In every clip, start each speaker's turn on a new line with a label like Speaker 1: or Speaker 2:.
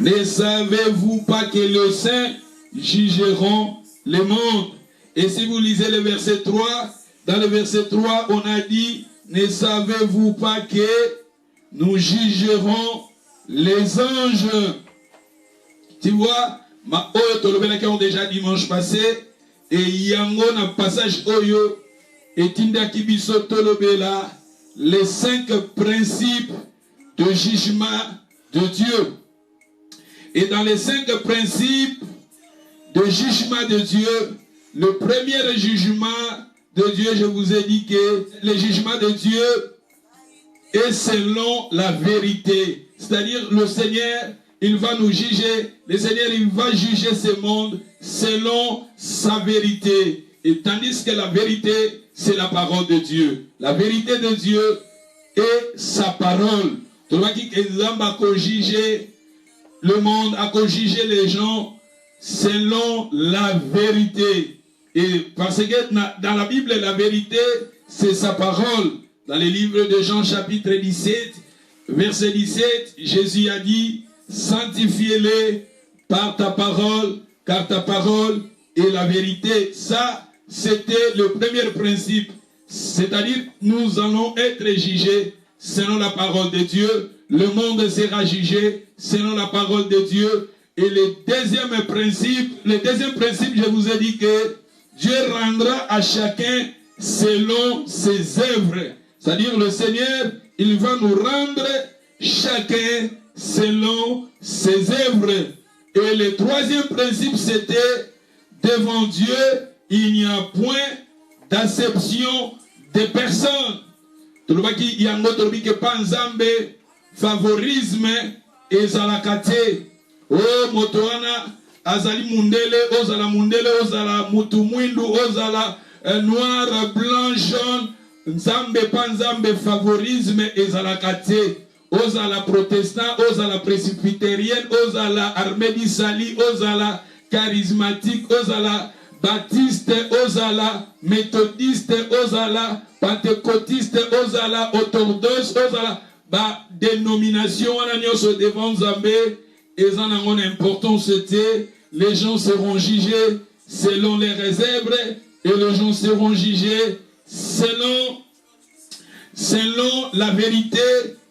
Speaker 1: Ne savez-vous pas que les saints jugeront le monde? Et si vous lisez le verset 3, dans le verset 3, on a dit, ne savez-vous pas que nous jugerons les anges? Tu vois, ma oyo tolobelaki on déjà dimanche passé, et yango na passage oyo, et tindaki biso tolobela, les 5 principes de jugement de Dieu. Et dans les 5 principes de jugement de Dieu, le premier jugement de Dieu, je vous ai dit que le jugement de Dieu est selon la vérité. C'est-à-dire le Seigneur, il va nous juger. Le Seigneur, il va juger ce monde selon sa vérité. Et tandis que la vérité, c'est la parole de Dieu. La vérité de Dieu est sa parole. Tu vois qu'il a jugé le monde, a jugé les gens selon la vérité. Et parce que dans la Bible, la vérité, c'est sa parole. Dans les livres de Jean chapitre 17, verset 17, Jésus a dit, sanctifiez-les par ta parole, car ta parole est la vérité. Ça, c'était le premier principe. C'est-à-dire, nous allons être jugés selon la parole de Dieu. Le monde sera jugé selon la parole de Dieu. Et le deuxième principe, je vous ai dit que Dieu rendra à chacun selon ses œuvres. C'est-à-dire le Seigneur, il va nous rendre chacun selon ses œuvres. Et le troisième principe, c'était devant Dieu, il n'y a point d'acception de personne. Il y a un autre qui panzambe, favorisme et zalakate. Oh, motoana. Azali mundele, ozala mutu mwindu, ozala noir, blanc, jaune, nzambe panzambe, favorisme, ezalakate, ozala protestant, ozala presbytérienne, ozala armée sali, ozala charismatique, ozala baptiste, ozala méthodiste, ozala pentecôtiste, ozala orthodoxe, ozala ba dénomination, on a nyonso devant Nzambe. Et ça a une importance, c'était les gens seront jugés selon les réserves et les gens seront jugés selon la vérité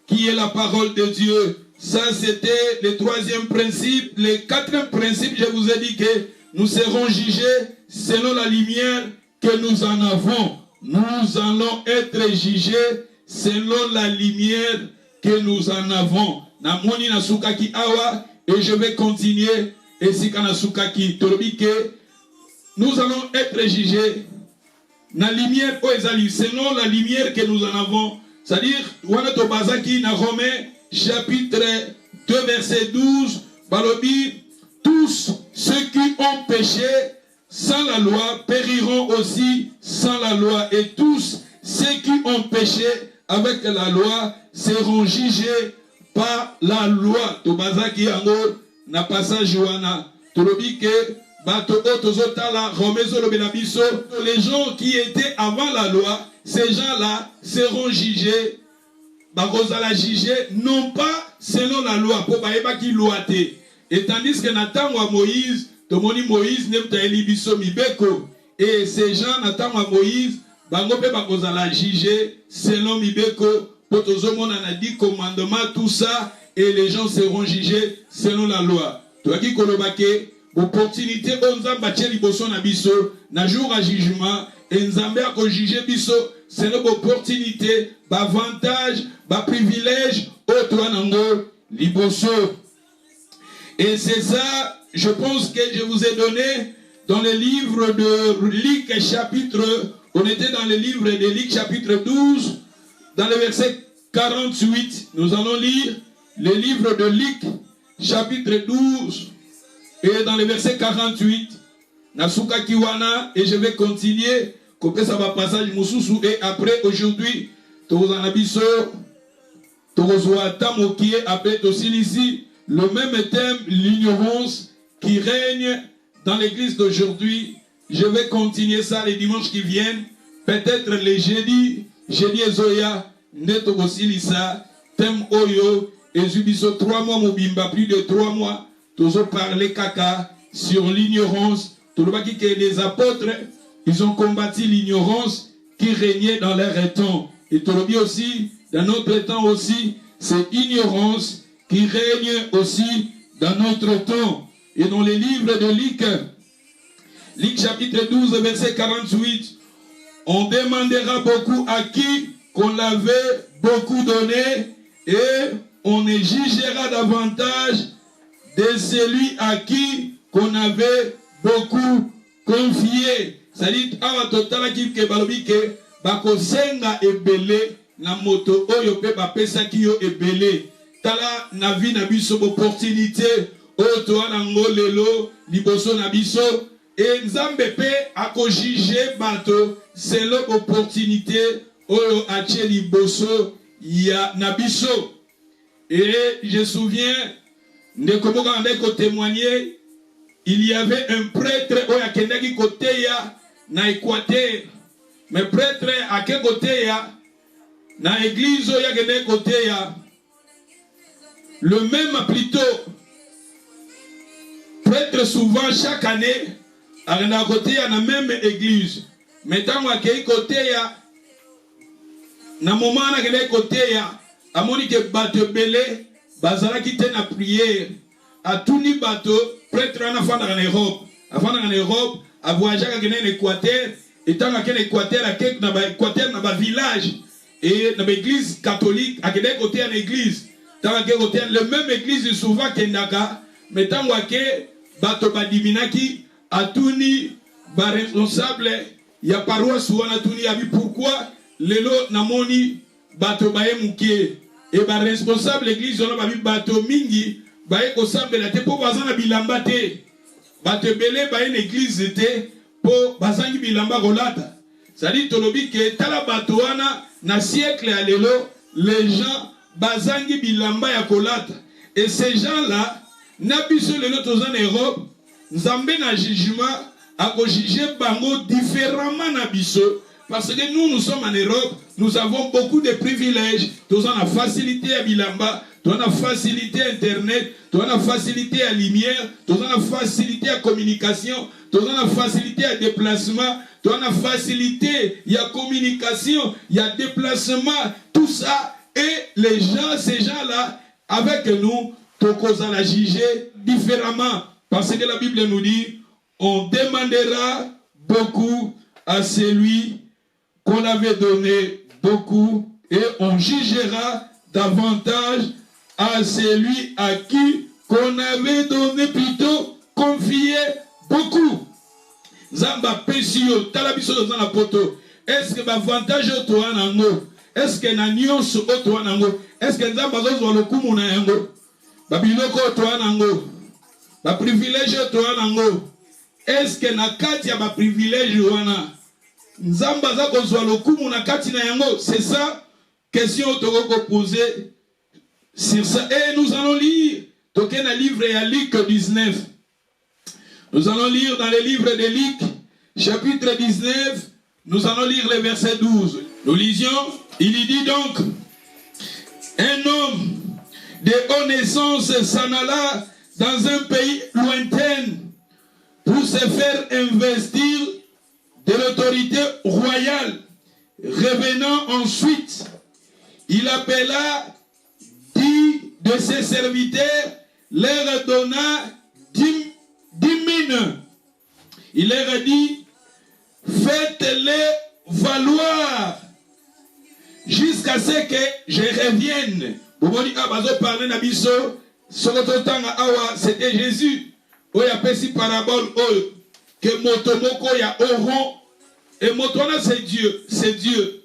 Speaker 1: qui est la parole de Dieu. Ça, c'était le troisième principe. Le quatrième principe, je vous ai dit que nous serons jugés selon la lumière que nous en avons. Nous allons être jugés selon la lumière que nous en avons. Namoni nasukaki awa. Et je vais continuer. Et si kanasukaki torobike, nous allons être jugés na lumière selon la lumière que nous en avons. C'est-à-dire, wana tobazaki na Romains chapitre 2 verset 12, balobi, tous ceux qui ont péché sans la loi périront aussi sans la loi. Et tous ceux qui ont péché avec la loi seront jugés par la loi. Tobazaki yango na passage wana tolobi ke bato otozotala romezo lobela biso, les gens qui étaient avant la loi, ces gens-là seront jugés, bakozala jugés non pas selon la loi po baeba ki loi te. Et tandis que natango a Moïse, tomoni Moïse ne mtaeli biso mibeko, et ces gens natango a Moïse bango pe bakozala jugés selon mibeko. On a dit commandement, tout ça, et les gens seront jugés selon la loi. Toi qui kolobake, opportunité, on a battu liboso na biso, na jour à jugement, et nzambe a juger biso, c'est une opportunité, avantage, privilège, autre nango liboso. Et c'est ça, je pense que je vous ai donné dans le livre de Luc chapitre, on était dans le livre de Luc chapitre 12, dans le verset 48, nous allons lire le livre de Luc, chapitre 12, et dans le verset 48, Nasuka Kiwana, et je vais continuer, comme ça va passage Moussousou, et après, aujourd'hui, Tozanabiso, Tozoa Tamokie, après ici, le même thème, l'ignorance qui règne dans l'église d'aujourd'hui. Je vais continuer ça les dimanches qui viennent, peut-être les jeudis Ezoya, Neto Silisa, Thème Oyo, et Zubiso 3 mois, Mobimba, plus de 3 mois, toujours parler caca sur l'ignorance. Tout le monde dit que les apôtres, ils ont combattu l'ignorance qui régnait dans leur temps. Et tout le monde aussi, dans notre temps aussi, c'est ignorance qui règne aussi dans notre temps. Et dans les livres de Luc, Luc chapitre 12, verset 48, on demandera beaucoup à qui qu'on l'avait beaucoup donné et on jugera davantage de celui à qui qu'on avait beaucoup confié. C'est-à-dire, awa totala ki ke balobi ke bako senga ebele na moto oyo pe bapesa ki yo ebele. Tala na vi na biso opportunité oyo toa nango lelo liboso na biso et nzambe pe ako juge bato selon opportunité oyo atie liboso ya na biso. Et je souviens de témoigner, il y avait un prêtre qui côté na Équateur. Mais prêtre à quel côté na église côté le même plutôt prêtre souvent chaque année à côté na même église. Mais tant que côté na moment na côté a moni que bato belé bazala qui na prière a tout ni bateau prêtre en Europe en Europe a voyagé en Équateur et tant qu'en Équateur à Équateur na village et dans l'église catholique à quel côté en église tant que côté le même église souvent kendaka mais tant que bateau badiminaki a tout ni ba responsable ya paroisse wana tout ni abi pourquoi lelo namoni bato bae mukie et ba responsable l'église on a bato mingi bae ko sambela te po bazana bilamba te bato belé bae l'église te po bazangi bilamba kolata ça dit tolobi ke tala bato wana na siècle ya lelo les gens bazangi bilamba ya kolata et ces gens là na biso lelo tozana Europe nzambe na jugement a ko juger bango différemment na biso. Parce que nous sommes en Europe, nous avons beaucoup de privilèges. Nous avons la facilité à Bilamba, nous avons la facilité à Internet, nous avons la facilité à lumière, nous avons la facilité à communication, nous avons la facilité à déplacement, nous avons la facilité à communication, il y a déplacement, tout ça. Et les gens, ces gens-là, avec nous, nous allons la juger différemment. Parce que la Bible nous dit, on demandera beaucoup à celui qu'on avait donné beaucoup et on jugera davantage à celui à qui qu'on avait donné plutôt confié beaucoup. Zamba pesio talabiso dans la poto. Est-ce que l'avantage au toi nango? Est-ce que na nyonso au toi nango? Est-ce que zamba zo le kumu na yango? Babiloko au toi nango. Ba privilège au toi nango. Est-ce que na kati ya ba privilège wana? Nzamba za kozwa lokumu na kati na yango. C'est ça question toko poser sur ça. Et nous allons lire toke na livre ya Luc 19. Nous allons lire dans le livre de Luc chapitre 19. Nous allons lire le verset 12. Nous lisions, il y dit donc, un homme de haute naissance s'en alla dans un pays lointain pour se faire investir de l'autorité royale. Revenant ensuite, il appela 10 de ses serviteurs, leur donna 10 mines. Il leur a dit, faites-les valoir jusqu'à ce que je revienne. C'était Jésus. Oya pesi parabole que motomoko ya oron et motona c'est Dieu, c'est Dieu.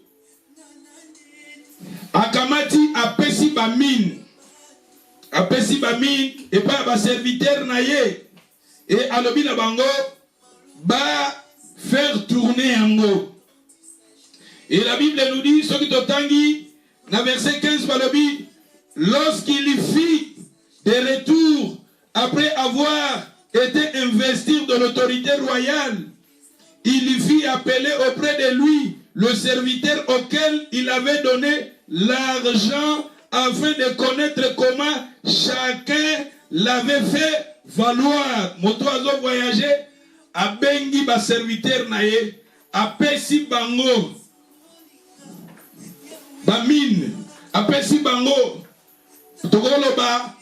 Speaker 1: Akamati apesi ba mine. Apesi ba mine et pas ba serviteur naye et alobi na bango ba faire tourner yango. Et la Bible nous dit ce qui totangi dans verset 15 balobi lorsqu'il fit des retours après avoir été investir de l'autorité royale, il fit appeler auprès de lui le serviteur auquel il avait donné l'argent afin de connaître comment chacun l'avait fait valoir, moto azo voyager, a bengi ba serviteur na ye, a pesi bango, ba mine, a pesi bango, tokolo ba,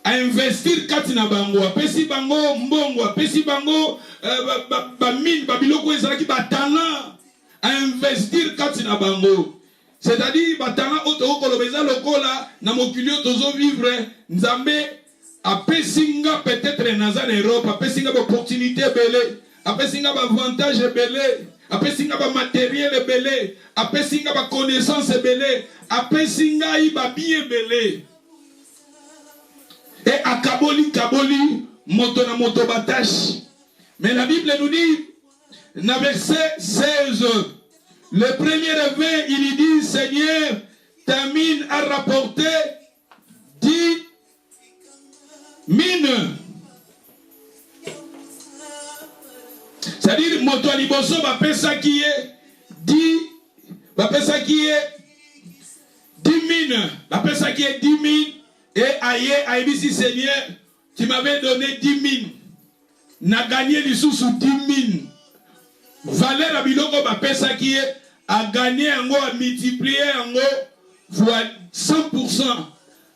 Speaker 1: a investir kati na bango, a pesi bango mbongo, a pesi bango ba mine, ba biloko ezalaki ba talent, a investir kati na bango. C'est-à-dire, ba talent otokolo beza lokola na mokili tozo vivre, nzambe a pesinga peut-être naza en Europe, a pesinga ba opportunité belé, a pesinga ba avantage belé, a pesinga ba matériel belé, a pesinga ba connaissance belé, a pesinga ba bien belé. Et à kaboli moto na moto batache. Mais la Bible nous dit dans verset 16, le premier réveil, il dit, Seigneur, ta mine a rapporté 10 mine. C'est-à-dire, moto aliboso, va penser qui est 10 mines. Va penser qui est 10 mines. Et aïe, aïe, Seigneur, tu m'avais donné 10 mines. N'a gagné les sous 10 mines. Valeur à biloko, va penser qui est a gagné en gros, à multiplier en gros, fois 100%.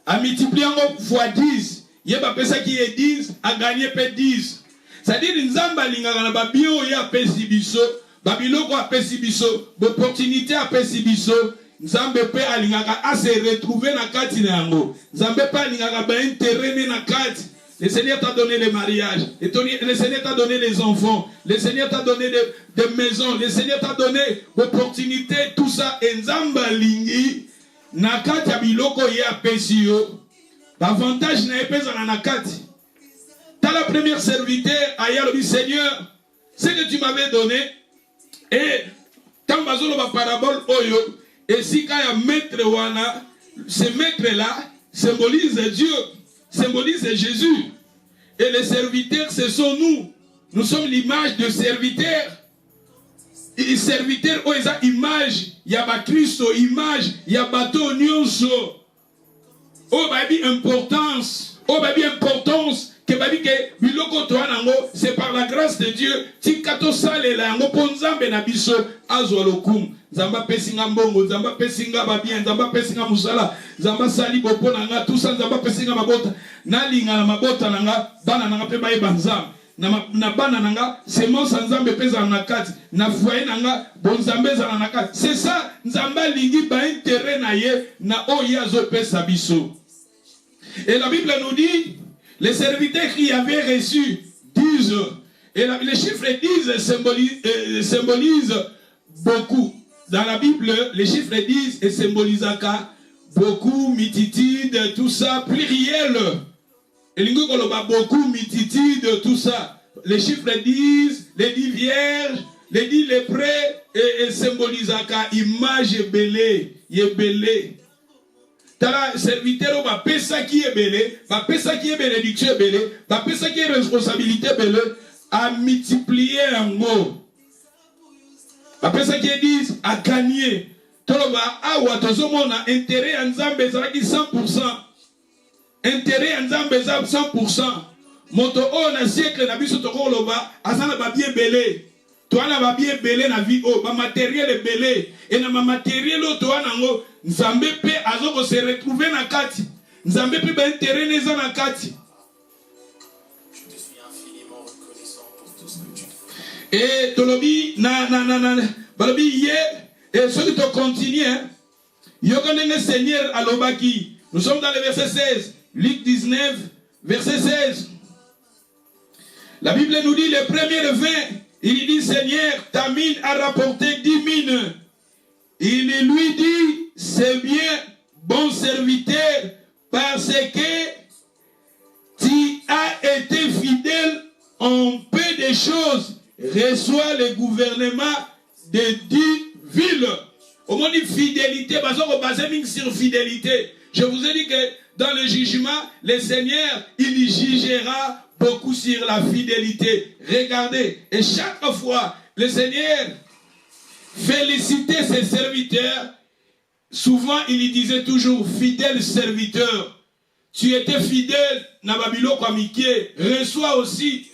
Speaker 1: À multiplier en gros, fois 10. Il y a pas ça qui est 10, à gagner peut 10. C'est-à-dire, Nzamba lingaka na babio ya pesi biso, babiloko a pesi biso, l'opportunité a pesi biso, Nzambe pe alingaka a se retrouver na kati na yango. Nzambe pe alingaka ba intérêt na kati. Le Seigneur t'a donné les mariages, le Seigneur t'a donné les enfants, le Seigneur t'a donné des maisons, le Seigneur t'a donné l'opportunité, tout ça. Et Nzamba lingi na kati ya biloko ya pesi yo. L'avantage n'est pas dans la nakati. T'as la première serviteur, ailleurs le Seigneur, ce que tu m'avais donné, et quand bazolo ba parabole oyo, et si quand ya maître wana, ce maître là symbolise Dieu, symbolise Jésus. Et les serviteurs, ce sont nous. Nous sommes l'image de serviteurs. Et les serviteurs, oh, ils ont image, il y a ba Christo, image, il y a bateau nyonso. Oh, baby, importance. Oh, baby, importance. Que baby, que biloko toa nango, c'est par la grâce de Dieu. Tikato sale la yango ponzambe na biso azwa lokum. Zamba pesinga mbongo, zamba pesinga babien, zamba pesinga musala, zamba sali bopo nanga, tout ça zamba pesinga mabota. Na linga na mabota nanga, bana nanga pe baye banzam. Na bana nanga, semence nzambe pesa na kati, na foyer nanga, bonzambe za na kati. C'est ça, nzamba lingi ba intérêt na ye, na oya zo pesa biso. Et la Bible nous dit, les serviteurs qui avaient reçu 10, et les chiffres 10 symbolisent beaucoup. Dans la Bible, les chiffres 10 symbolisent beaucoup, multitude, tout ça, pluriel. Et beaucoup, multitude, tout ça. Les chiffres 10, les 10 vierges, les 10 lépreux, et symbolisent image belé, belé. Tala serviteur va pesa qui est belé, va pesa qui est bénédiction belé, va pesa qui est responsabilité belé, à multiplier en mot. Va pesa qui est 10 à gagner. Toloba awa tozomona intérêt en Nzambe zaki 100%. Intérêt en Nzambe 100%. Moto o na siècle na biso tokoloba asana ba bien belé. Toana ba bien belé na vie o, ba matériel belé et na ma matériel o toana ngo Nzambe pe azoko se retrouver na kati. Nzambe pe ba intérêt neza na kati.
Speaker 2: Je te suis infiniment reconnaissant pour tout ce que tu fais.
Speaker 1: Et tolobi balobi ye et ceux qui te continuent hein. Yokonenge Seigneur alobaki. Nous sommes dans le verset 16, Luc 19 verset 16. La Bible nous dit le premier vin, il dit Seigneur, ta mine a rapporté 10 mines. Il lui dit, c'est bien, bon serviteur, parce que tu as été fidèle en peu de choses. Reçois le gouvernement de 10 villes. Au moins, une fidélité, parce qu'on base sur fidélité. Je vous ai dit que dans le jugement, le Seigneur, il jugera beaucoup sur la fidélité. Regardez, et chaque fois, le Seigneur félicitait ses serviteurs. Souvent, il disait toujours, fidèle serviteur, tu étais fidèle na babilo kwa mikie, reçois aussi.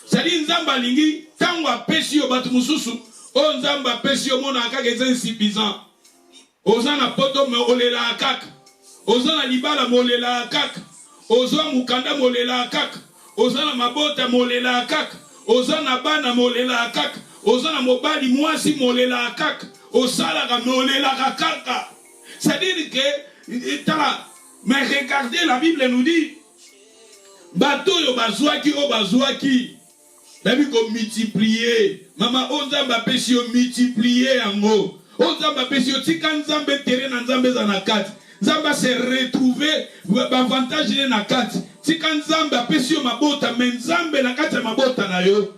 Speaker 1: C'est-à-dire nzamba lingi tango apesi yo batu mususu, o nzamba apesi yo mona kaka eza insuffisant. Oza na poto me olela kaka. Oza na libala molela kaka. Oza mukanda molela kaka. Oza na mabota molela kaka. Oza na bana molela kaka. Oza na mobali mwasi molela kaka. Osala ka molela kaka. C'est-à-dire que mais regardez, la Bible nous dit bateau yo bazwaki o bazwaki. Babi ko multiplier. Mama onzamba pesi yo multiplier yango. Onzamba pesi yo tika nzambe tere na nzambe za na kati. Nzamba se retrouver avantage na kati. Tika nzambe pesi yo mabota mais nzambe na kati ya mabota na yo.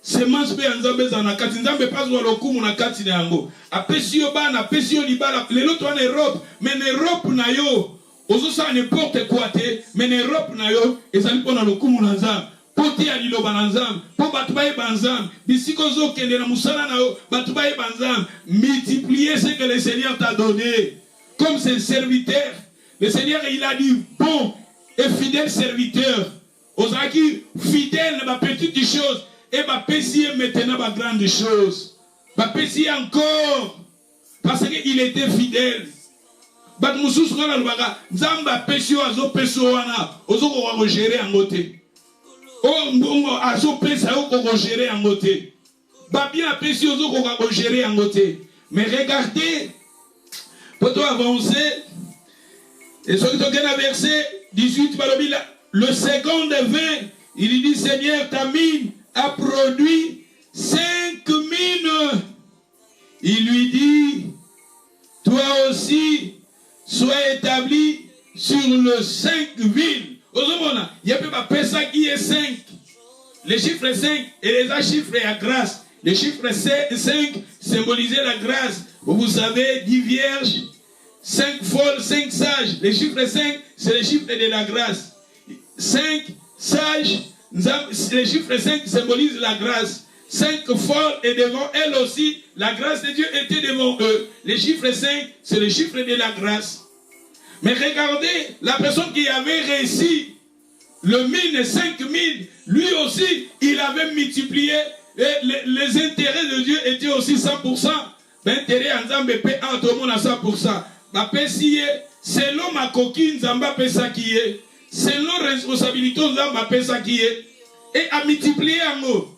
Speaker 1: Semence pe nzambe za na kati. Nzambe pazwa lokumu na kati na yango. Apesi yo bana, apesi yo libala. Lelo to en Europe, mais en Europe na yo. Ozo sa n'importe quoi te, mais en Europe na yo, ezali pona lokumu na nzambe. Poti ya liloba na nzambe, po batu baye banzambe, bisiko zo kende na musala na yo, batu baye banzambe, multiplier ce que le Seigneur t'a donné. Comme ses serviteurs, le Seigneur il a dit, bon et fidèle serviteur, ozaki fidèle na ba petite chose, et ba pesi maintenant ba grande chose. Ba pesi encore, parce qu'il était fidèle. Bat mususu kana lubaka, nzamba pesi yo azo peso wana, ozo ko gérer en côté. Oh, mbongo azo pesa yo ko gérer en côté. Ba bien pesi ozo ko gérer en côté. Mais regardez, pour toi avancer, et ce qui est dans verset 18, le second de 20, il dit, Seigneur, ta mine a produit 5 mines. Il lui dit, toi aussi, sois établi sur le 5 villes. Il y a pas personne qui est 5. Le chiffre 5 et les chiffres à grâce. Le chiffre 5 symbolisait la grâce. Vous savez, 10 vierges, 5 folles, 5 sages. Le chiffre 5, c'est le chiffre de la grâce. 5 sages, le chiffre 5 symbolise la grâce. 5 folles et devant elles aussi, la grâce de Dieu était devant eux. Le chiffre 5, c'est le chiffre de la grâce. Mais regardez, la personne qui avait réussi le 1000 5 000, lui aussi, il avait multiplié. Et les intérêts de Dieu étaient aussi 100%. L'intérêt en Zambé paie entre tout le monde à 100%. Ma pesiye, selon ma coquine, Zamba pesa qui est. Selon responsabilité, Zamba pesa qui est. Et à multiplier en mots.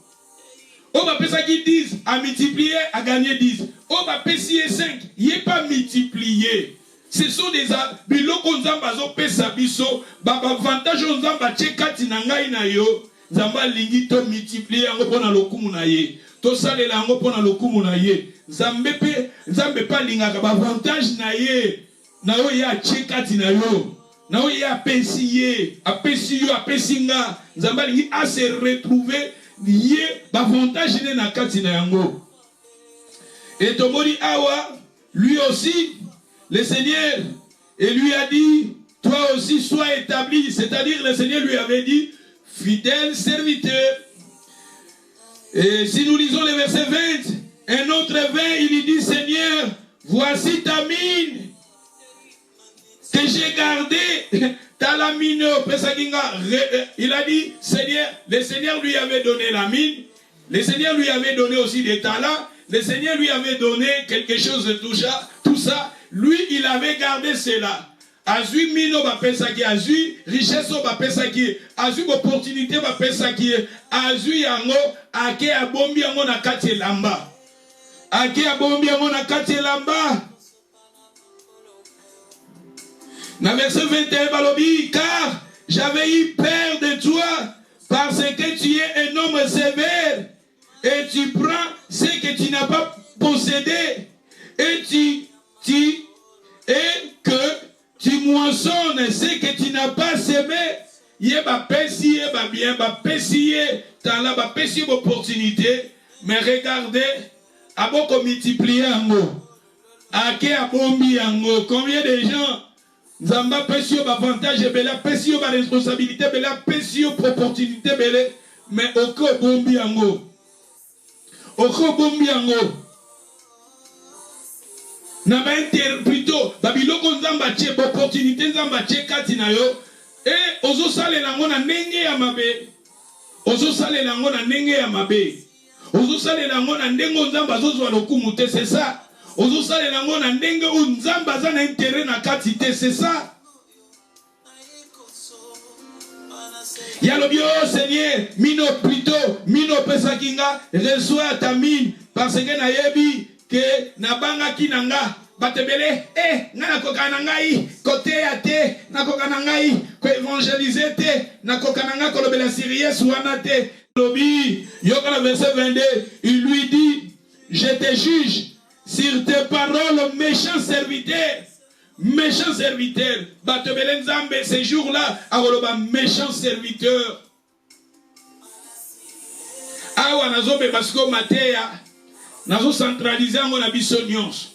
Speaker 1: On va pesa qui 10, à multiplier, à gagner 10. On va pesiye 5, il n'est pas multiplié. Ce sont des biloko nzamba zo pesa biso ba avantage nzamba chekati na ngai na yo nzamba lingi to multiplier yango pona lokumu na ye to salela yango pona lokumu na ye nzambe pa lingaka ba avantage na ye na yo ya chekati na yo na yo ya apesi ye apesi yo apesi nga nzamba lingi a se retrouver ye ba avantage na kati na yango et tomoni awa lui aussi le Seigneur, et lui a dit, toi aussi sois établi. C'est-à-dire, le Seigneur lui avait dit, fidèle serviteur. Et si nous lisons le verset 20, un autre 20, il lui dit, Seigneur, voici ta mine que j'ai gardée. T'as la mine. Il a dit, Seigneur, le Seigneur lui avait donné la mine. Le Seigneur lui avait donné aussi des talents. Le Seigneur lui avait donné quelque chose de tout ça. Lui, il avait gardé cela. Azui mino ba pesa ki, azui richesse ba pesa ki, azui opportunité ba pesa ki, azui yango ake abombi yango na kati lamba. Ake abombi yango na kati lamba. Na verset 21 balobi, car j'avais eu peur de toi parce que tu es un homme sévère et tu prends ce que tu n'as pas possédé et que tu moissonnes ce que tu n'as pas semé. Yé ba pesi, yé ba bien, ba pesi, t'as là ba pesi opportunité. Mais regardez, à beaucoup multiplier en mot. À qui a bombi en mot? Combien de gens Zamba pesi ba avantage, bela pesi ba responsabilité, bela pesi opportunité, bela. Mais aucun bombi en mot. Aucun bombi en mot. Na ba plutôt babiloko nzamba che opportunité nzamba che kati na yo Et ozo sale lango na ndenge ya mabe. Ozo sale lango na ndenge ya mabe. Ozo sale lango na ndenge nzamba zozwa lokumu te, c'est ça. Ozo sale lango na ndenge nzamba za na intérêt na kati te, c'est ça. Yalobio Seigneur, mino plutôt, mino pesakinga, reçois ta mine, parce que na yebi que na banga kinanga, batebele, nga na koka na ngai, kote ya te, na koka na ngai, ko évangéliser te, na koka na nga kolobela sérieux wana te. Lobi, yoka na verset 22, il lui dit, je te juge sur tes paroles, méchant serviteur. Méchant serviteur, batebele nzambe ces jours-là, akoloba méchant serviteur. Awa nazobe basko mateya, nazo centraliser ngo na biso nyonso.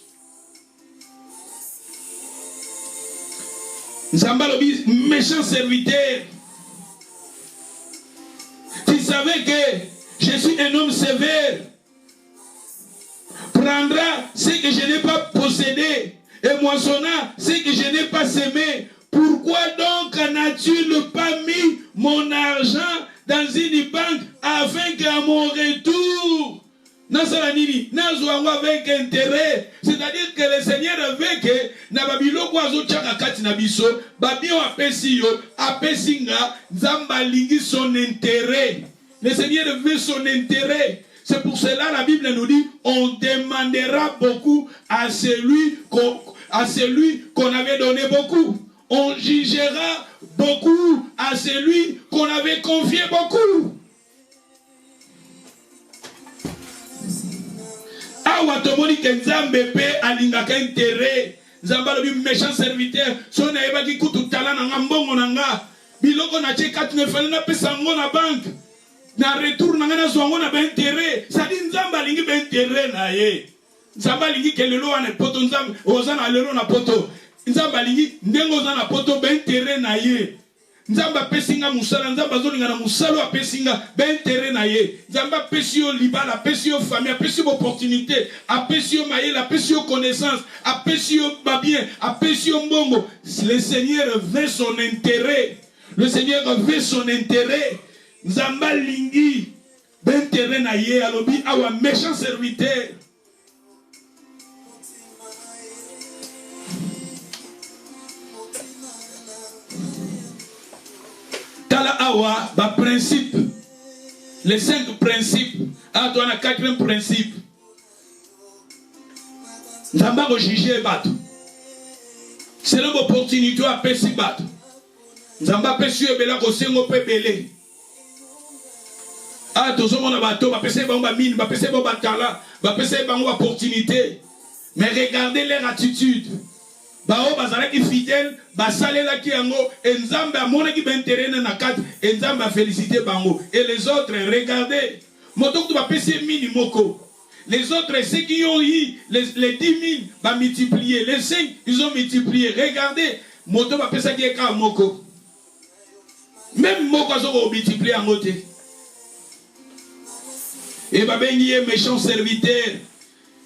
Speaker 1: Nzamba lobi méchant serviteur. Tu savais que je suis un homme sévère. Prendra ce que je n'ai pas possédé et moissonna ce que je n'ai pas semé. Pourquoi donc n'as-tu pas mis mon argent dans une banque afin qu'à mon retour, avec intérêt, c'est-à-dire que le Seigneur veut que na babilo kwazo chaka kati na biso, babio apesi yo, apesinga, zamba lingi son intérêt. Le Seigneur veut son intérêt. C'est pour cela la Bible nous dit, on demandera beaucoup à celui qu'on avait donné beaucoup. On jugera beaucoup à celui qu'on avait confié beaucoup. Awa tomoni ke nzambe pe alingaka intérêt. Nzamba lobi méchant serviteur. So na yeba ki kutu tala na ngambongo na nga. Biloko na che katu ne fana na pesa ngo na banque. Na retour na nga na zwango na ba intérêt. Ça dit nzamba lingi ba intérêt na ye. Nzamba lingi ke lelo wana poto nzamba ozana lelo na poto. Nzamba lingi ndengo ozana poto ba intérêt na ye. Nzamba pesinga musala, nzamba zolinga na musalo apesinga ba intérêt na ye. Nzamba pesio libala, pesio famille, pesio opportunité, apesio maïe, apesio connaissance, apesio babien, apesio mbongo. Le Seigneur veut son intérêt. Le Seigneur veut son intérêt. Nzamba lingi ba intérêt na ye alobi awa méchant serviteur. Tala awa, ba principe. Les 5 principes. Ah, toi, la 4e principe. Nzamba ko juger bato. C'est l'opportunité à pesi bato. Nzamba pesi ebela ko sengo pe belé. Ah, tous on a bato, ba pesi ba mine, ba pesi ba tala, ba pesi ba opportunité. Mais regardez leur attitude. Bao bazalaki fidèle, basalela ki yango, enzambe amona ki b'intérêt na kati, enzambe a félicité bango. Et les autres, regardez, moto tu vas pesi mini moko. Les autres, ceux qui ont eu les 10 000, va multiplier. Les 5, ils ont multiplié. Regardez, moto va pesi ki eka moko. Même moko azo multiplier en côté. Et babengi méchant serviteur.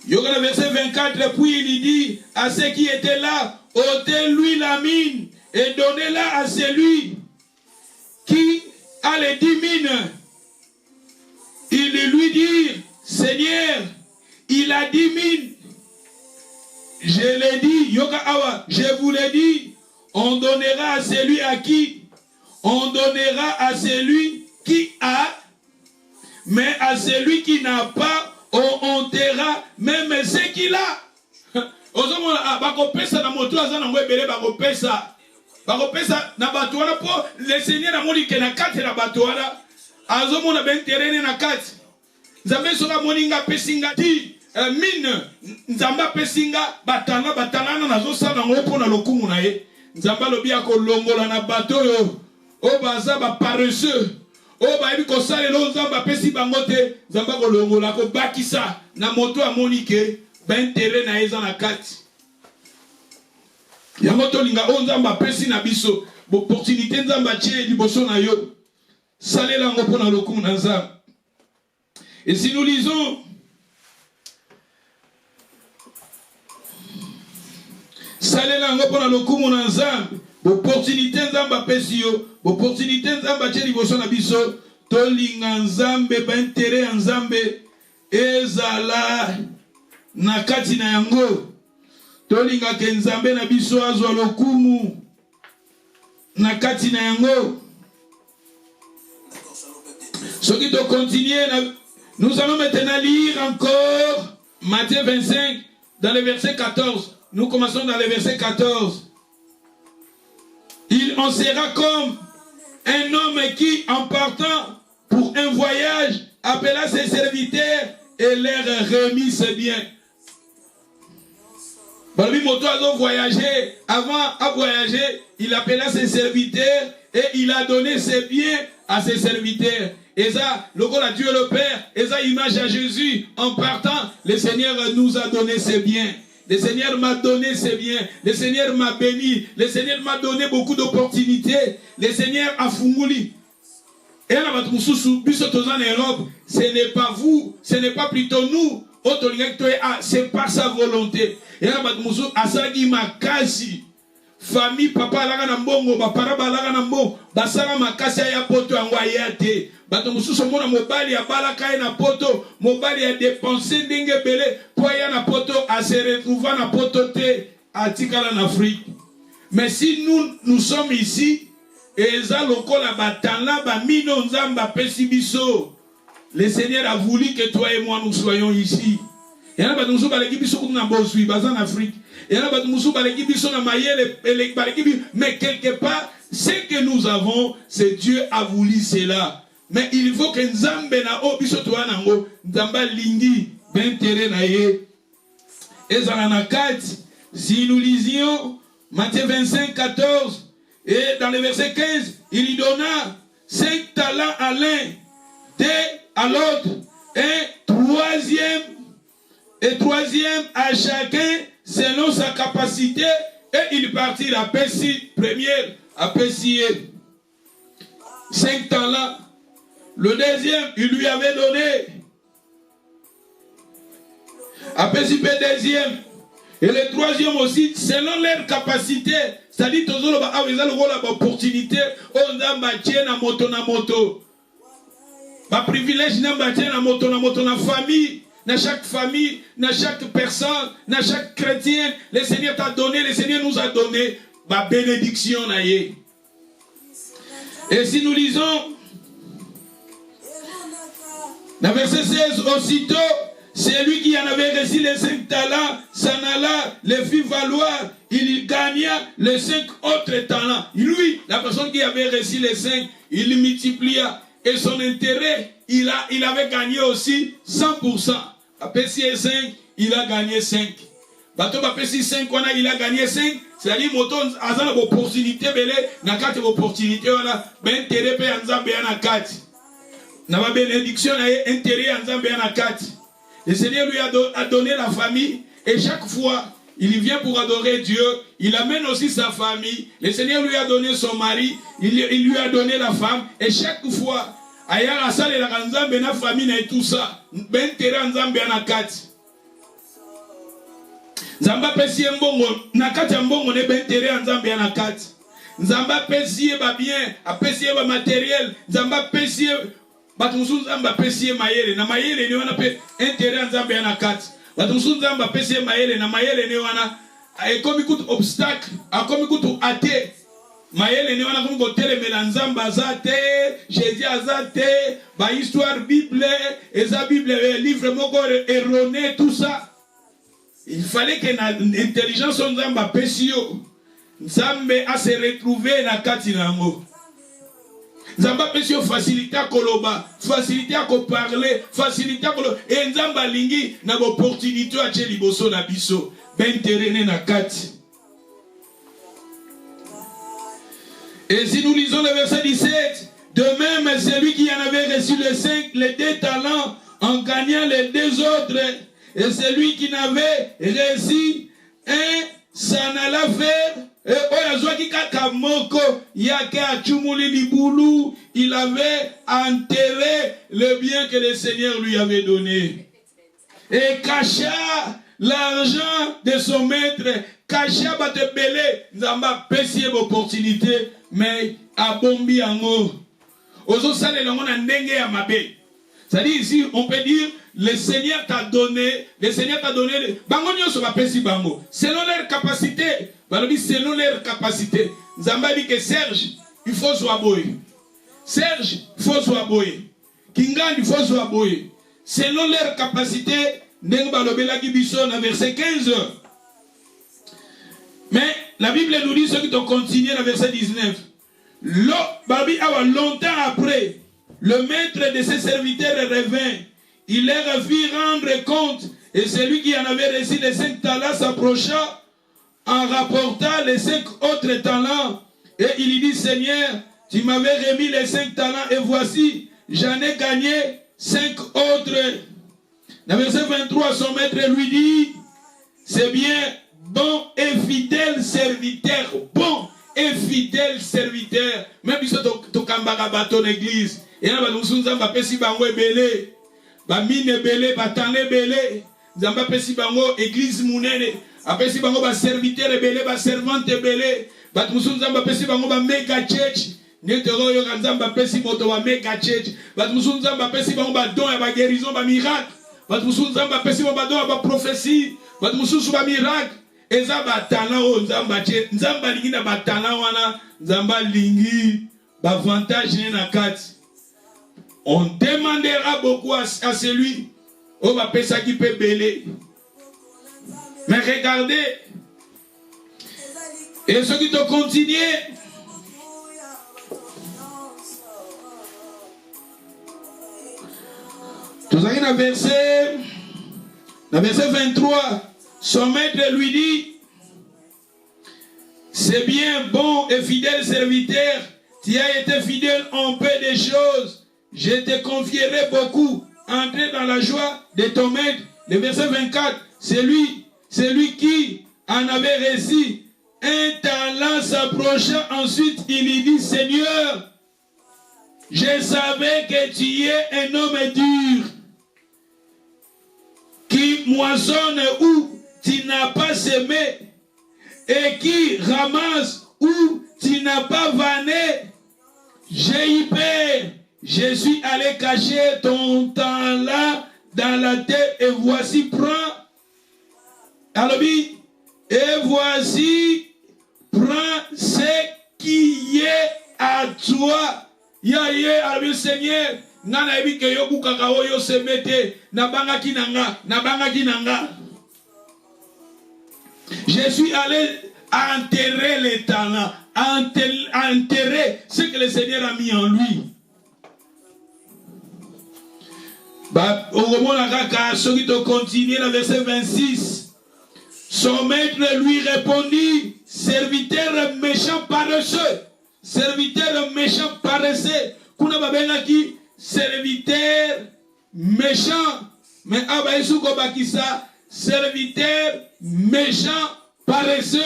Speaker 1: Yoga verset 24, puis il dit à ceux qui étaient là, ôtez-lui la mine et donnez-la à celui qui a les 10 mines. Il lui dit, Seigneur, il a 10 mines. Je l'ai dit, Yoga Awa, je vous l'ai dit, on donnera à celui à qui? On donnera à celui qui a, mais à celui qui n'a pas, on enterra même ce qu'il a. Le Seigneur a moni que na kati na batoana azomo na benterene na kati nzambe soka moninga pesinga ti mine nzamba pesinga batalana na zosala ngo pona lokumu na ye nzamba lobi akolongola na bato yo o baza ba paresseux. Oh, bah, il faut que l'on zamba pesi bangote, zamba kolongo la ko bakisa na moto a monike, ben terrain na eza na kati. Ya moto linga on zamba pesi na biso, opportunité nzamba tie liboso na yo. Salela ngopo na lokumu na nzamba. Et si nous lisons salela ngopo na lokumu na nzamba, opportunité nzamba pesio, opportunité nzamba tcheli boso na biso, tolinga nzambe ba intérêt nzambe ezala na kati na yango. Tolinga ke nzambe na biso azwa lokumu na kati na yango. Ce qui doit continuer, nous allons maintenant lire encore Matthieu 25 dans le verset 14. Nous commençons dans le verset 14. On sera comme un homme qui, en partant pour un voyage, appela ses serviteurs et leur remit ses biens. Balbi Moto a voyagé. Avant à voyager, il appela ses serviteurs et il a donné ses biens à ses serviteurs. Et ça, le God a Dieu le Père, et ça, image à Jésus. En partant, le Seigneur nous a donné ses biens. Le Seigneur m'a donné ses biens. Le Seigneur m'a béni. Le Seigneur m'a donné beaucoup d'opportunités. Le Seigneur a funguli. Et là, en Europe, ce n'est pas vous, ce n'est pas plutôt nous. C'est pas sa volonté. Et là, asagi makasi. Famille, papa alaga na mbongo, papa alaga na mbongo, basala makasi ya poto angwayate. Bato mususu mona mobali abala kai na poto, mobali a dépensé ndenge belé, poya na poto a se retrouver na poto te atikala en Afrique. Mais si nous sommes ici, et ça lokola batala ba mino nzamba pesi biso. Le Seigneur a voulu que toi et moi nous soyons ici. Et là bato mususu baleki biso kuna bosui baza en Afrique. Et là, mais quelque part, ce que nous avons, c'est Dieu a voulu cela. Mais il faut que Nzambe na o biso toa nango, Nzamba lingi ben tere na ye. Et si nous lisions Matthieu 25, 14, et dans le verset 15, il lui donna 5 talents à l'un, 2 à l'autre, et troisième à chacun selon sa capacité, et il partit à Pessi, première à Pessi, 5 talents. Le deuxième, il lui avait donné à Pessi, deuxième. Et le troisième aussi, selon leur capacité, c'est-à-dire tous les opportunité, on a na moto. Ma privilège na moto na famille. Dans chaque famille, dans chaque personne, dans chaque chrétien, le Seigneur t'a donné, le Seigneur nous a donné ma bénédiction. Et si nous lisons, dans verset 16, aussitôt, c'est lui qui en avait reçu les 5 talents, s'en alla, les fit valoir, il gagna les 5 autres talents. Lui, la personne qui avait reçu les 5, il les multiplia. Et son intérêt, il avait gagné aussi 100%. À Pessi 5, il a gagné 5. Bato ba Pessi 5, il a gagné 5. C'est-à-dire, moto a une opportunité, na kati opportunité, ben intérêt pe nzambe na kati. Na ba bénédiction na intérêt nzambe na kati. Le Seigneur lui a donné la famille, et chaque fois, il vient pour adorer Dieu, il amène aussi sa famille. Le Seigneur lui a donné son mari, il lui a donné la femme, et chaque fois, aya la salle la nzambe na famille na tout ça ben tere nzambe na kati nzamba pesi mbongo na kati ya mbongo ne ben tere nzambe na kati nzamba pesi ba bien apesi ba matériel nzamba pesi batu musu nzamba pesi mayele na mayele ne wana pe intérêt nzambe na kati batu musu nzamba pesi mayele na mayele ne wana akomi kutu obstacle akomi kutu ate mayele ne wana comme côté melanzamba azate Jésus azate ba histoire Bible et sa Bible livre moko erroné tout ça. Il fallait que l'intelligence nzamba pesio nzambe a se retrouver na kati nango. Nzamba pesio facilité à koloba, facilité à parler, facilité à koloba et nzamba lingi na opportunité à tcheli boso na biso ben terene na kati. Et si nous lisons le verset 17, de même, celui qui en avait reçu les 2 talents en gagnant les 2 autres, et celui qui n'avait reçu un, s'en alla faire, il avait enterré le bien que le Seigneur lui avait donné. Et cacha l'argent de son maître caché à te belé, Nzamba pessier opportunité, mais à bombi ango. Ozo sale l'ango na ndenge ya mabe. C'est-à-dire ici, on peut dire, le Seigneur t'a donné, bango nyoso ba pesi bango. Selon leur capacité, selon leur capacité. Nzamba dit que Serge, il faut soit boy. Serge, il faut soit boy. Kingan, il faut soit boy. Selon leur capacité, ndenge balobela ki biso na verset 15. Mais la Bible nous dit ce qui ont continué dans verset 19. Longtemps après, le maître de ses serviteurs revint. Il leur fit rendre compte. Et celui qui en avait reçu les 5 talents s'approcha en rapportant les 5 autres talents. Et il lui dit, Seigneur, tu m'avais remis les 5 talents et voici, j'en ai gagné 5 autres. Dans verset 23, son maître lui dit, c'est bien, bon et fidèle serviteur, bon et fidèle serviteur. Même si tu as ton église, et là, nous avons pesi bango ebele, ba mine ebele, ba tane ebele, nous avons pesi bango église munene, apesi bango ba serviteur ebele, ba servante ebele, ba nous avons pesi bango ba mega church, netero yo kanzamba pesi moto ba mega church, ba nous avons pesi bango ba don ya ba guérison, ba miracle, ba nous avons pesi bango ba don ya ba prophétie, ba nous ba miracle. Eza batana o nzamba che nzamba lingi na batana wana nzamba lingi bavantage na kati. On demandera beaucoup à celui au va pesa qui peut belé. Mais regardez, et ceux qui te continuent, tout ça dans verset 23. Son maître lui dit, c'est bien, bon et fidèle serviteur, tu as été fidèle en peu de choses, je te confierai beaucoup, entrez dans la joie de ton maître. Le verset 24, c'est lui qui en avait reçu un talent s'approcha, ensuite il lui dit, Seigneur, je savais que tu es un homme dur, qui moissonne où tu n'as pas semé et qui ramasse où tu n'as pas vanné. J'ai eu peur. Je suis allé cacher ton temps là dans la terre et voici, prends. Alors, et voici, prends ce qui est à toi. Alors, Seigneur, nana ebi ke yo bukaka oyo semete na banga kinanga. Je suis allé enterrer les talents, enterrer ce que le Seigneur a mis en lui. Celui qui continue dans verset 26. Son maître lui répondit, serviteur méchant paresseux, serviteur méchant paresseux. Kuna babena ki serviteur méchant, mais abaïsou kobakisa serviteur méchant paresseux.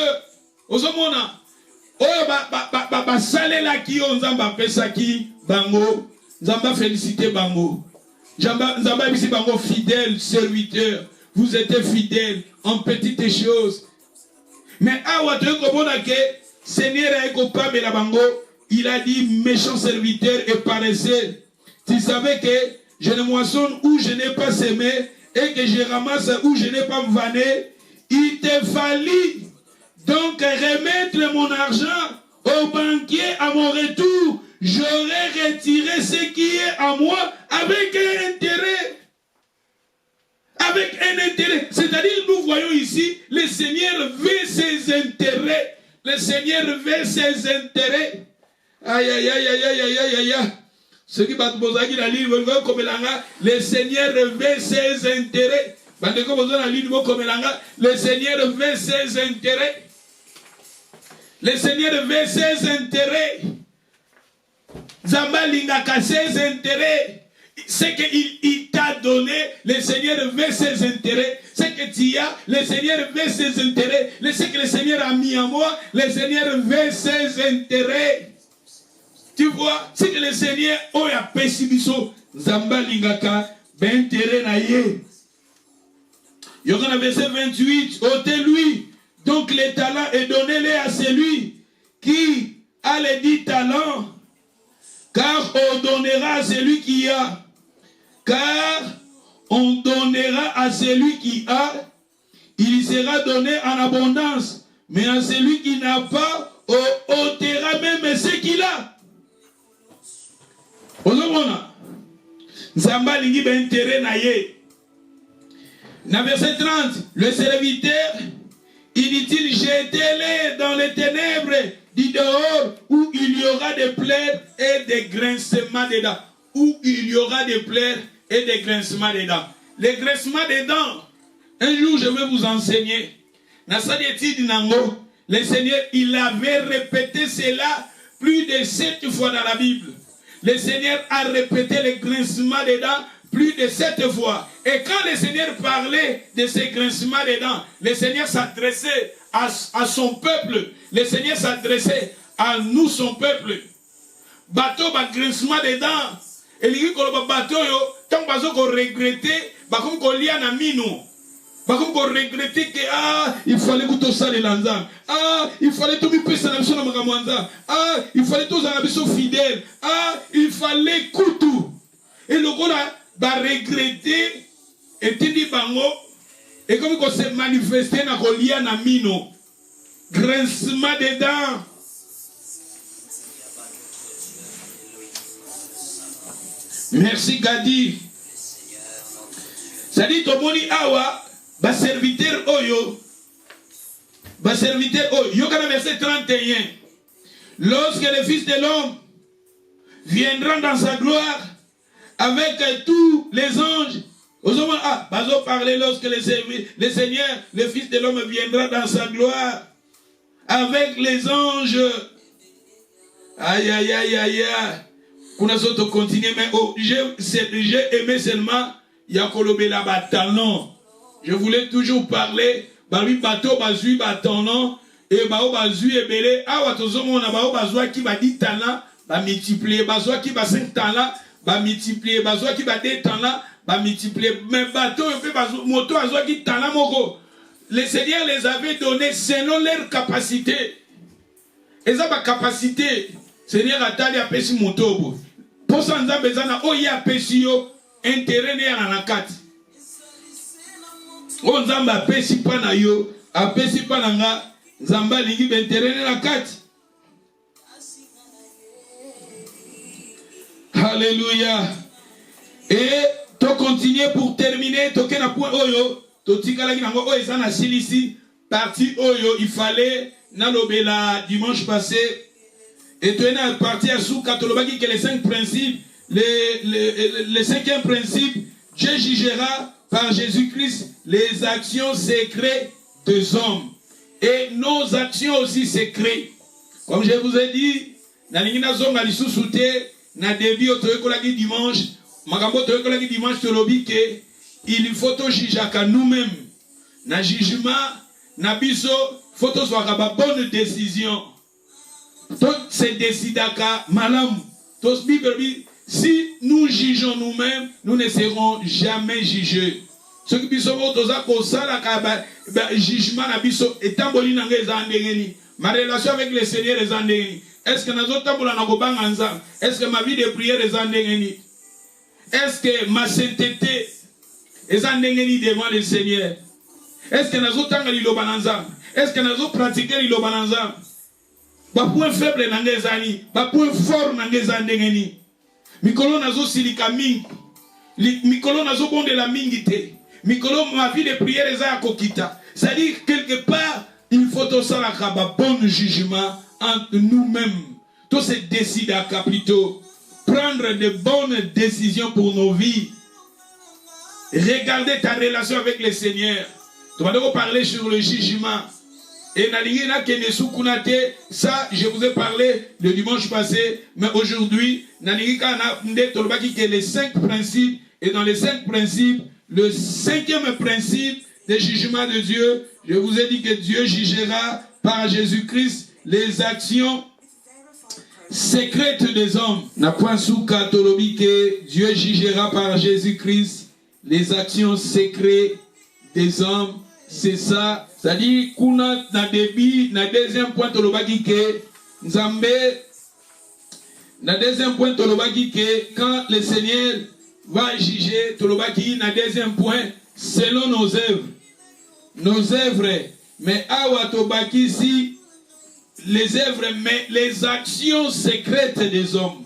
Speaker 1: Ozomona oyo ba salela ki onzamba pesa ki bango, nzamba féliciter bango, nzamba bisi bango fidèle serviteur. Vous êtes fidèles en petites choses, mais awa to komona ke Seigneur eko pamela bango. Il a dit, méchant serviteur et paresseux, tu savais que je ne moissonne où je n'ai pas semé et que je ramasse où je n'ai pas vanné. Il te fallut donc remettre mon argent au banquier à mon retour. J'aurais retiré ce qui est à moi avec un intérêt. Avec un intérêt. C'est-à-dire, nous voyons ici, le Seigneur veut ses intérêts. Le Seigneur veut ses intérêts. Aïe, aïe, aïe, aïe, aïe, aïe, aïe, aïe. Ceux qui battent Bozaki dans la ligne, le Seigneur veut ses intérêts. Le Seigneur veut ses intérêts. Le Seigneur veut ses intérêts. Zamba lingaka ses intérêts. Ce qu'il t'a donné, le Seigneur veut ses intérêts. Ce que tu as, le Seigneur veut ses intérêts. Ce que le Seigneur a mis en moi, le Seigneur veut ses intérêts. Tu vois, c'est que le Seigneur a pessibiso Zamba lingaka ben terre na ye. Yoga na verset 28, ôtez-lui Donc les talents, et donnez-les à celui qui a les 10 talents, car on donnera à celui qui a. Car on donnera à celui qui a, il sera donné en abondance. Mais à celui qui n'a pas, on ôtera même ce qu'il a. Ozomona. Nzamba lingi ben intérêt na ye. Na verset 30, le serviteur inutile, jetez-les dans les ténèbres du dehors, où il y aura des plaies et des grincements des dents. Où il y aura des plaies et des grincements des dents. Les grincements des dents, un jour je vais vous enseigner. Dans cette étude, le Seigneur, il avait répété cela plus de 7 fois dans la Bible. Le Seigneur a répété les grincements des dents plus de 7 fois. Et quand le Seigneur parlait de ces grincements des dents, le Seigneur s'adressait à son peuple. Le Seigneur s'adressait à nous, son peuple. Bateau, grincement des dents. Et les bateau, tant qu'on regrettait, comme qu'on lia na mino. Comme qu'on regrettait que il fallait que tout ça les lanzam. Il fallait tout me ça na makamwanza. Il fallait tous en abisso fidèle. Il fallait tout. Et le gars va regretter et dit bango et comme qu'on s'est manifesté na kolia na mino. Grincement des dents. Merci Gadi. Ça dit Tomoni Awa, ba serviteur Oyo. Ba serviteur Oyo. Yokana verset 31. Lorsque le Fils de l'homme viendra dans sa gloire avec tous les anges. Bazo parler lorsque le Seigneur, le Fils de l'homme viendra dans sa gloire avec les anges. Aïe aïe aïe aïe aïe. Kuna soto continuer mais j'ai aimé seulement Yakolobe la batanon. Je voulais toujours parler babi bateau bazui batanon et bao bazui ebele awa tozomo na bao bazwa ki ba 10 talents ba multiplier bazwa ki ba 5 talents ba multiplier bazwa ki ba 2 talents ba multiplier mais bateau pe bazwa moto azwa ki talent moko. Le Seigneur les avait donnés selon leur capacité. Et ça ba capacité Seigneur atali apesi moto. Pour ça, nous avons besoin de intérêt à la carte. On zamba apesi pana yo, apesi pana nga, zamba lingi intérêt à la carte. Alléluia. Et tu continues pour terminer, tu as un point oyo, tu tika la kinango oyo sana silisi partie oyo, il fallait nalobela dimanche passé. Et tu es parti à sous Katolobaki que les 5 principes, le 5e principe, Dieu jugera par Jésus-Christ les actions secrètes des hommes. Et nos actions aussi secrètes. Comme je vous ai dit, na lingina zonga lisu soute, na debi otoyekolaki dimanche, makambo toyekolaki dimanche tolobi que il faut to jujaka nous-mêmes. Na jugement, na biso, faut to soit ba bonne décision. Tout se décidaka malam. Tous Bible dit, si nous jugeons nous-mêmes, nous ne serons jamais jugés. Ce qui biso toza ko sala ka jugement na biso etamboli na ngeza ndengeni. Ma relation avec le Seigneur est ndengeni. Est-ce que nazo tambola na kobanga nzambe? Est-ce que ma vie de prière est ndengeni? Est-ce que ma sainteté est ndengeni devant le Seigneur? Est-ce que nazo tanga liloba na nzambe? Est-ce que nazo pratiquer liloba na nzambe? Ba point faible nangezani, ba point fort nangezandengeni. Mikolo nazo silika mingi. Mikolo nazo bonde la mingi te. Mikolo ma vie de prière eza kokita. C'est-à-dire quelque part, il faut aussi un bon jugement entre nous-mêmes. Tout se décide à plutôt prendre de bonnes décisions pour nos vies. Regardez ta relation avec le Seigneur. Tu vas donc parler sur le jugement. Et ça, je vous ai parlé le dimanche passé, mais aujourd'hui, les 5 principes, et dans les 5 principes, le 5e principe des jugements de Dieu, je vous ai dit que Dieu jugera par Jésus-Christ les actions secrètes des hommes. Que Dieu jugera par Jésus-Christ les actions secrètes des hommes. c'est ça. C'est-à-dire, kuna na débit, na deuxième point, tolobaki ke, Nzambe, na deuxième point, tolobaki ke, quand le Seigneur va juger, tolobaki, na deuxième point, selon nos œuvres. Nos œuvres. Mais awa tobaki ici, les œuvres, mais les actions secrètes des hommes.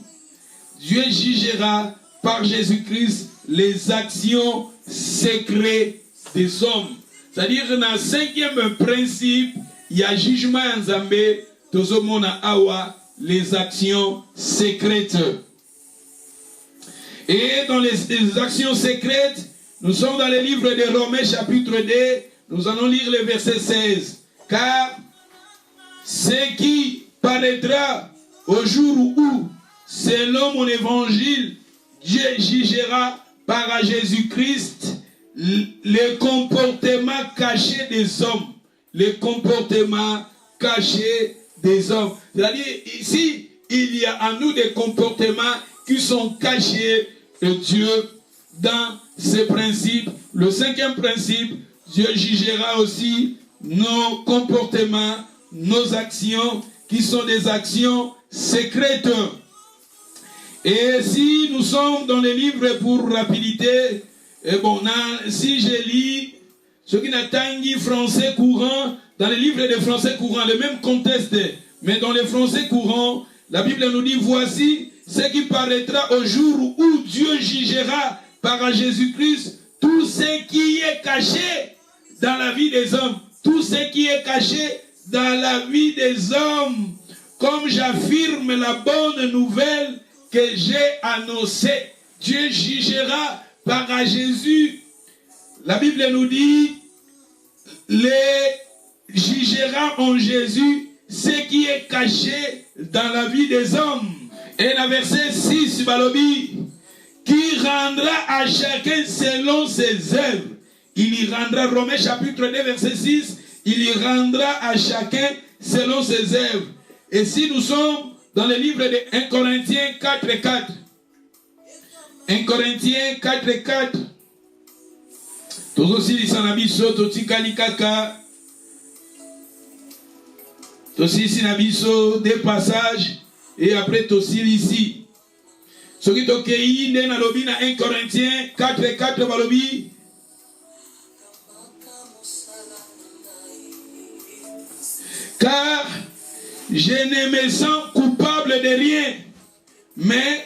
Speaker 1: Dieu jugera par Jésus-Christ les actions secrètes des hommes. C'est-à-dire, dans le cinquième principe, il y a jugement en Nzambe, tozomona awa, les actions secrètes. Et dans les actions secrètes, nous sommes dans le livre de Romains chapitre 2, nous allons lire le verset 16. Car ce qui paraîtra au jour où, selon mon évangile, Dieu jugera par Jésus-Christ le comportement caché des hommes. Le comportement caché des hommes. C'est-à-dire, ici, il y a en nous des comportements qui sont cachés de Dieu dans ces principes. Le cinquième principe, Dieu jugera aussi nos comportements, nos actions, qui sont des actions secrètes. Et si nous sommes dans les livres pour rapidité, et bon, si je lis ce qui n'a tangi français courant, dans les livres de français courant, le même contexte, mais dans les français courants, la Bible nous dit, voici ce qui paraîtra au jour où Dieu jugera par Jésus-Christ tout ce qui est caché dans la vie des hommes. Tout ce qui est caché dans la vie des hommes. Comme j'affirme la bonne nouvelle que j'ai annoncée. Dieu jugera par Jésus. La Bible nous dit, jugera en Jésus ce qui est caché dans la vie des hommes. Et le verset 6, Balobi, qui rendra à chacun selon ses œuvres. Il y rendra, Romains chapitre 2, verset 6, il y rendra à chacun selon ses œuvres. Et si nous sommes dans le livre de 1 Corinthiens 4, 4, 1 Corinthiens 4, 4, tous aussi les sanabiso, totikali kaka, tous ici nabiso, des passages, et après tous ici. Ce qui est ok, il est dans le 1 Corinthiens 4, 4, balobi. Car je ne me sens coupable de rien, mais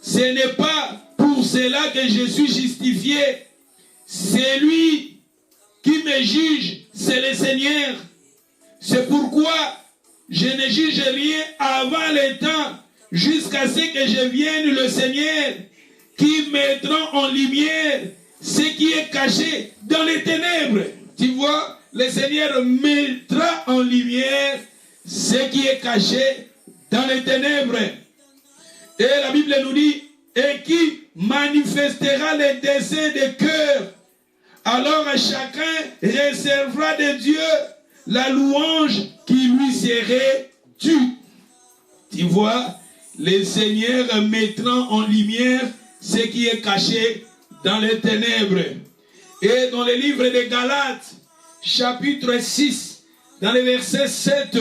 Speaker 1: ce n'est pas pour cela que je suis justifié. C'est lui qui me juge, c'est le Seigneur. C'est pourquoi je ne juge rien avant le temps, jusqu'à ce que je vienne le Seigneur, qui mettra en lumière ce qui est caché dans les ténèbres. Tu vois? Le Seigneur mettra en lumière ce qui est caché dans les ténèbres. Et la Bible nous dit, et qui manifestera les desseins de cœur. Alors chacun réservera de Dieu la louange qui lui serait due. Tu vois, le Seigneur mettra en lumière ce qui est caché dans les ténèbres. Et dans le livre de Galates, chapitre 6, dans le verset 7,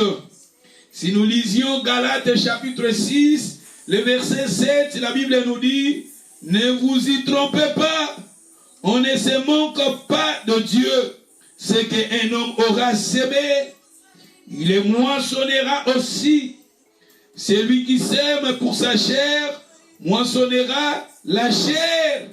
Speaker 1: si nous lisions Galates chapitre 6, le verset 7, la Bible nous dit, ne vous y trompez pas, on ne se manque pas de Dieu. Ce qu'un homme aura semé, il le moissonnera aussi. Celui qui sème pour sa chair, moissonnera la chair.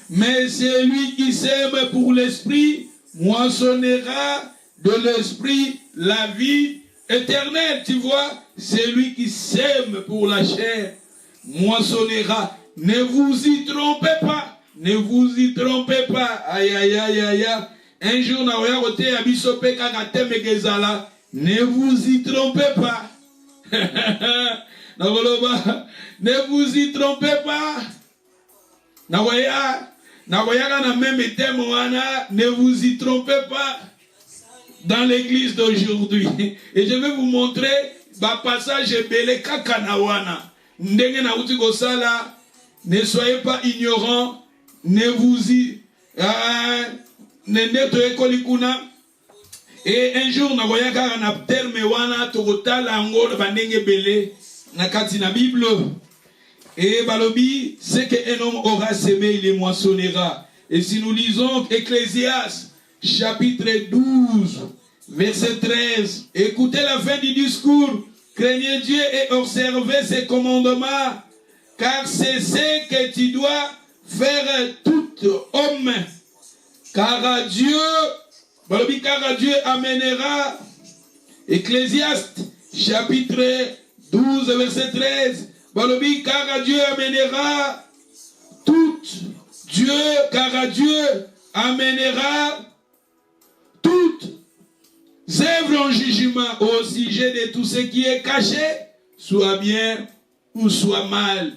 Speaker 1: Mais celui qui sème pour l'esprit, moissonnera de l'esprit la vie éternelle. Tu vois, celui qui sème pour la chair, moissonnera. Ne vous y trompez pas. Ne vous y trompez pas. Aïe, aïe, aïe, aïe. Un jour, ne vous y trompez pas. Ne vous y trompez pas. Ne vous y trompez pas dans l'église d'aujourd'hui. Et je vais vous montrer le passage belé kakanawana. Ne soyez pas ignorants. Ne vous y nende to ekoli kuna. Et un jour na voyaka na terme wana tokotala ngo bandenge belé na kati na Bible. Et balobi, c'est qu'un homme aura semé, il les moissonnera. Et si nous lisons Ecclésiaste, chapitre 12, verset 13, écoutez la fin du discours, craignez Dieu et observez ses commandements, car c'est ce que tu dois faire tout homme. Car Dieu amènera, Ecclésiaste, chapitre 12, verset 13, Balobi, car Dieu amènera car Dieu amènera toutes œuvres en jugement au sujet de tout ce qui est caché, soit bien ou soit mal.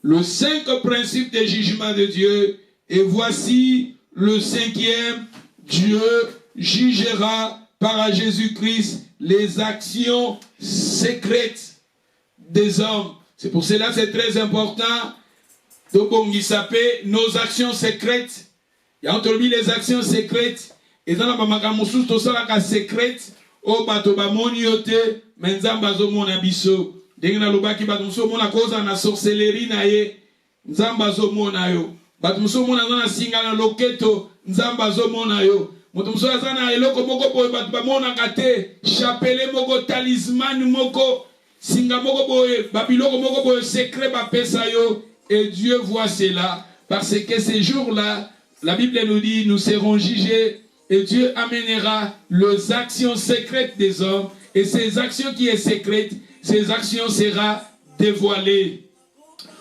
Speaker 1: Le 5 principe des jugements de Dieu, et voici le 5e, Dieu jugera par Jésus-Christ les actions secrètes des hommes. C'est pour cela que c'est très important. Donc, il s'appelle nos actions secrètes. Il y a entre les actions secrètes. Et dans la mamakamoussous, tout ça, la secrète. Oh, bato ba moniote, menzamba zo mona biso. Dengena lobaki bato muso mona koza na sorcellerie na ye. Nzamba zo mona yo. Bato muso mona na singa na loketo. Nzamba zo mona yo. Moto muso azana eloko moko boy bato ba mona kate. Chapele moko talisman moko. Singa moko boy, babiloko moko boy secret ba pesa yo. Et Dieu voit cela, parce que ces jours-là, la Bible nous dit, nous serons jugés, et Dieu amènera les actions secrètes des hommes, et ces actions qui sont secrètes, ces actions seront dévoilées.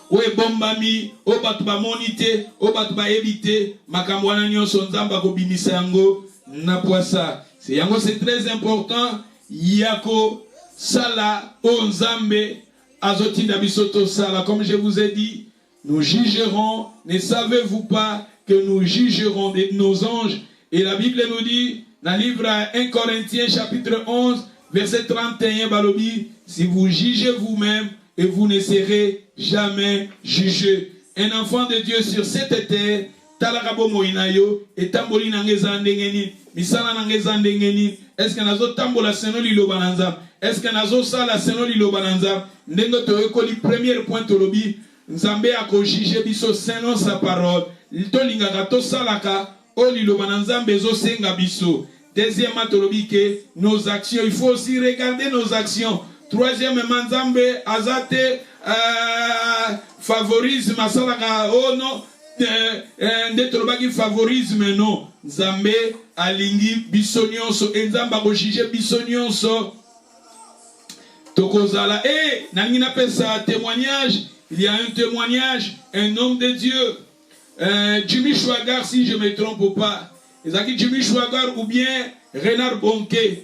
Speaker 1: Ouais, bombami, o batuba monite, o batuba ebite, makamwana nyonso nzamba ko bimisango na poisa. C'est très important, yako sala o nzambe azotinda bisoto sala, comme je vous ai dit. Nous jugerons, ne savez-vous pas que nous jugerons nos anges? Et la Bible nous dit, dans le livre 1 Corinthiens chapitre 11, verset 31, Balobi, si vous jugez vous-même, et vous ne serez jamais jugés. Un enfant de Dieu sur cette terre, talakabo moinayo, et tamboli nangezandengeni, misala nangezandengeni, est-ce que nazo tambola seno lilo bananza? Est-ce que nazo sala seno lilo bananza? Nengo toekoli premier point tolobi, Nzambe ako jige biso selon sa parole. To lingaka to salaka o liloba na Nzambe zo senga biso. Deuxièmement, tolobi que nos actions, il faut aussi regarder nos actions. Troisièmement, Nzambe azate favorisme asalaka oh non nde tolobaki favorisme non. Nzambe alingi biso nyonso e Nzambe ako jige biso nyonso. Tokozala et nangina pesa témoignage. Il y a un témoignage, un homme de Dieu, Jimmy Schwagar, si je ne me trompe pas. Ezaki Jimmy Schwagar ou bien Renard Bonke.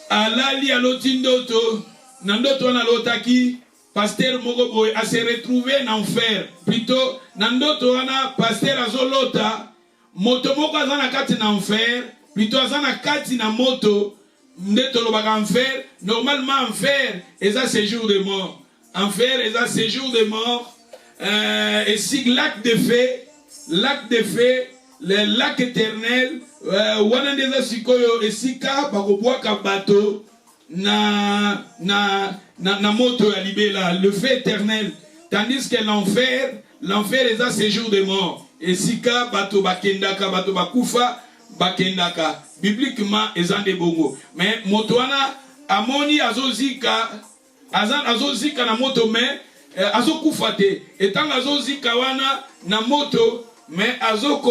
Speaker 1: Alali alotindoto, nandoto na lotaki, pasteur Mogoboy a se retrouvé en enfer. Plutôt, nandoto ana pasteur azolota, moto moko azana kati na enfer, plutôt azana kati na moto, ndeto lobaka enfer, normalement enfer, et ça c'est jour de mort. Enfer et un séjour de mort, et si lac de feu, le lac éternel, wana ndeza sikoyo esika bakobwaka bato na moto ya libela, le feu éternel, tandis que l'enfer est un séjour de mort, esika bato bakendaka, bato bakufa bakendaka, bibliquement ezande bongo, mais moto wana amoni azozika azozika na moto mais azokufa te etanga azozika wana na moto mais azoko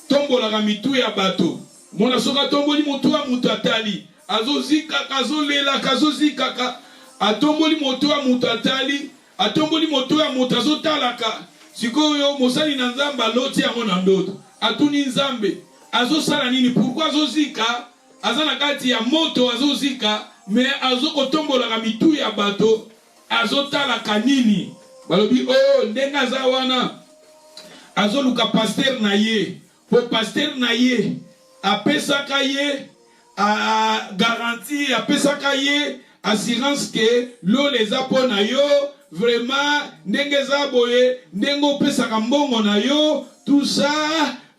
Speaker 1: tombola mitu ya bato mona soka tomboli moto ya mutu atali azozika kazolela kazozika atomboli moto ya mutu atali atomboli moto ya mutu azotalaka sikoyo mosali na Nzambe loti yango na ndoto atuni Nzambe azosala nini pourquoi azozika azana kati ya moto azozika mais azoko tombola ka mitu ya bato azotala kanini balobi oh ndenga za wana azoluka pasteur na ye po pasteur na ye apesaka ye a garantie apesaka ye assurance que lo les apona yo vraiment ndenge za boye ndengo pesaka mbongo na yo tout ça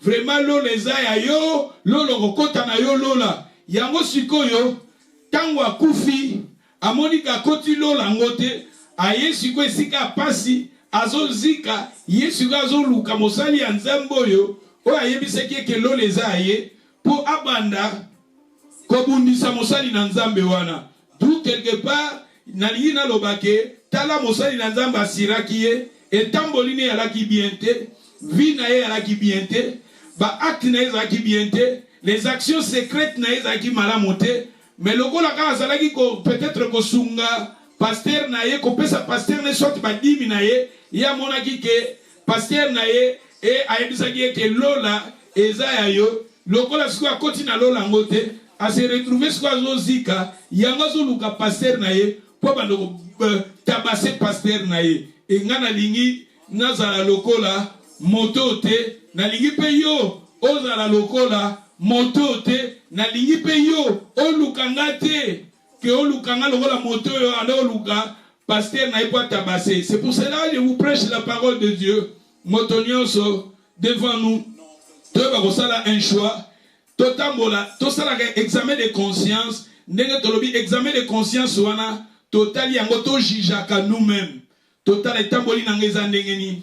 Speaker 1: vraiment l'eau les a yo, l'eau le rokota na yo lola. Yango sikoyo, tango akufi, amonika koti lola ngote, aye siko esika pasi, azo zika, ye siko azo luka mosali ya nzamboyo, o aye biseki ke l'eau les a ye, pour abanda, kobundisa mosali na nzambe wana. D'où quelque part, nalingi na lobake, tala mosali na nzambe asiraki ye, etamboline alaki biente, vie na ye alaki biente, ba acte na ye alaki biente, les actions secrètes na ye alaki malamote, mais le gars la azalaki peut-être ko sunga pasteur na ye ko pesa pasteur ne sorte ba dimi na ye, ya monaki ke pasteur na ye e ayebisaki ke lola eza ya yo, lokola siko akoti na lola ngote, a se retrouver siko azozika, yango azoluka pasteur na ye, po bando tabase pasteur na ye. E ngana lingi nazala lokola moto te, na lingi pe yo ozala lokola moto te, na lingi pe yo olukanga te, ke olukanga lokola moto yo ando oluka pasteur na ye po tabase. C'est pour cela que je vous prêche la parole de Dieu. Moto nyonso devant nous, tu vas un choix. Totambola, tosala examen de conscience, ndenge tolobi examen de conscience wana, total yango to jijaka nous-mêmes. Total etamboli nangeza ndengeni.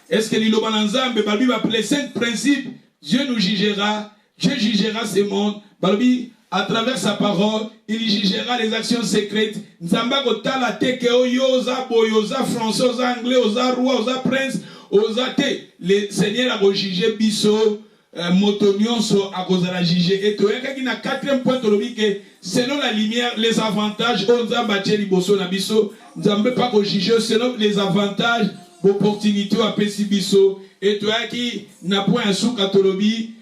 Speaker 1: Est-ce que liloba nzambe babi va appeler 5 principes, Dieu nous jugera, Dieu jugera ce monde. Babi à travers sa parole, il jugera les actions secrètes. Nzamba ko tala teke oyoza boyoza français, oza anglais, oza roi, oza prince, oza te. Le Seigneur a jugé biso Motonionso à cause de la juger. Et toi, qui n'a 4e point que selon la lumière, les avantages, on a battu les bosso na biso, nous n'avons pas juger selon les avantages, l'opportunité à pesi biso. Et toi qui n'a point un sou catolobi,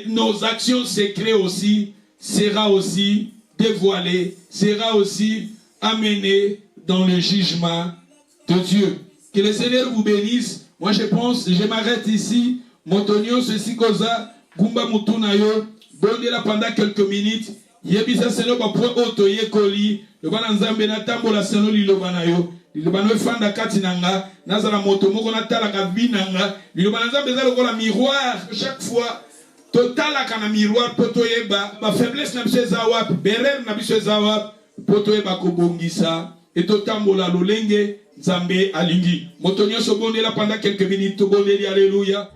Speaker 1: nos actions secrètes aussi sera aussi dévoilées, sera aussi amenées dans le jugement de Dieu. Que le Seigneur vous bénisse. Moi je pense, je m'arrête ici. Motonio ceci koza gumba mutuna yo bondela pendant quelques minutes yebisa selo ba point auto yekoli le bana nzambe na tambola selo lilobana yo lilobana fanda kati nanga nazala moto moko na tala ka binanga lilobana nzambe za lokola miroir chaque fois total kana miroir poto yeba ba faiblesse na biso za wapi berer na biso za wapi poto yeba ko bongisa et totambola lolenge nzambe alingi motonio so bondela pendant quelques minutes to bondeli alléluia.